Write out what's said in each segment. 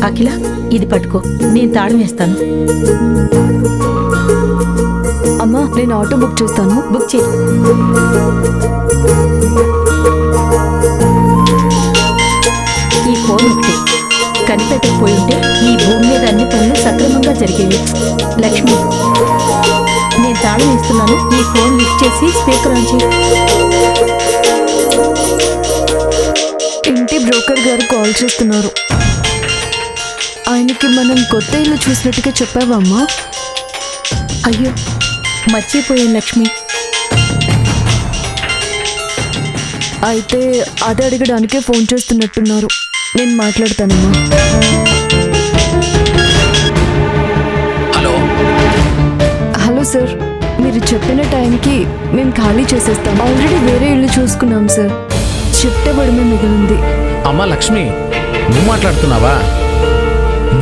అఖిల, ఇది పట్టుకో, నేను తాళం వేస్తాను. అమ్మా, నేను ఆటో బుక్ చేస్తాను. బుక్ చేయి. ఈ ఫోన్ ఒకటి కనిపెట్టకపోయి ఉంటే ఈ భూమి మీద అన్ని పనులు సక్రమంగా జరిగేవి. లక్ష్మి, నేను తాళం వేస్తున్నాను. ఈ ఫోన్ లిఫ్ట్ చేసి స్పీకర్ ఆన్ చేయి. ఇంటి బ్రోకర్ గారు కాల్ చేస్తున్నారు. ఆయనకి మనం కొత్త ఇల్లు చూసినట్టుగా చెప్పావా అమ్మా? అయ్యో, మర్చిపోయాను లక్ష్మి. అయితే అది అడగడానికే ఫోన్ చేస్తున్నట్టున్నారు. నేను మాట్లాడతానమ్మా. హలో హలో సార్, మీరు చెప్పిన టైంకి మేము ఖాళీ చేసేస్తాం. ఆల్రెడీ వేరే ఇల్లు చూసుకున్నాం సార్. షిఫ్ట్ అవ్వడమే మిగిలింది. అమ్మా లక్ష్మి, నువ్వు మాట్లాడుతున్నావా?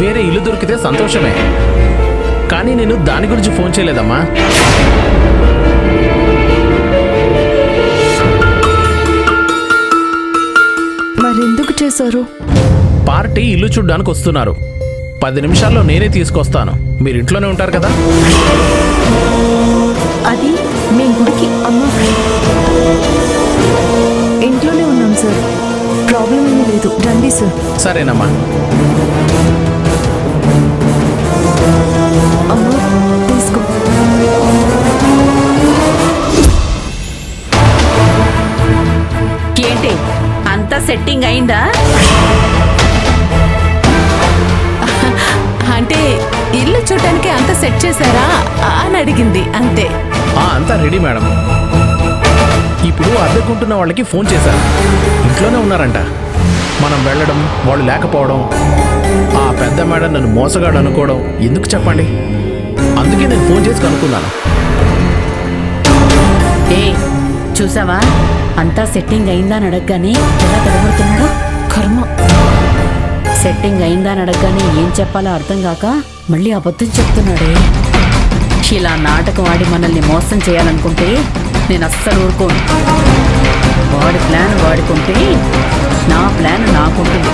వేరే ఇల్లు దొరికితే సంతోషమే, కానీ నేను దాని గురించి ఫోన్ చేయలేదమ్మా. మరెందుకు చేశారు? పార్టీ ఇల్లు చూడ్డానికి వస్తున్నారు. 10 నిమిషాల్లో నేనే తీసుకొస్తాను. మీరు ఇంట్లోనే ఉంటారు కదా? అది మేము గుడికి. అమ్మా, ఇంట్లోనే ఉన్నాం సార్. ప్రాబ్లం ఏమీ లేదు, రండి సార్. సరేనమ్మా. అమ్మా, తీసుకో. ఏంటి, అంతా సెట్టింగ్ అయిందా? అంటే ఇల్లు చూడటానికి అంతా సెట్ చేశారా అని అడిగింది అంతే. అంతా రెడీ మేడం. ఇప్పుడు అద్దెకుంటున్న వాళ్ళకి ఫోన్ చేశాను, ఇంట్లోనే ఉన్నారంట. మనం వెళ్ళడం, వాళ్ళు లేకపోవడం, ఆ పెద్ద మేడం నన్ను మోసగాడు అనుకోవడం ఎందుకు చెప్పండి? అందుకే నేను ఫోన్ చేసి కనుక్కున్నాను. ఏ చూసావా, అంతా సెట్టింగ్ అయిందా అని అడగగానే ఎలా తడబడుతున్నాడు. కర్మ. సెట్టింగ్ అయిందా అని అడగగానే ఏం చెప్పాలో అర్థం కాక మళ్ళీ అబద్ధం చెప్తున్నాడే. ఇలా నాటకం ఆడి మనల్ని మోసం చేయాలనుకుంటే నేను అస్సలు ఊరుకోను. వాడి ప్లాన్ వాడుకుంటే నా ప్లాన్ నాకుంటుంది.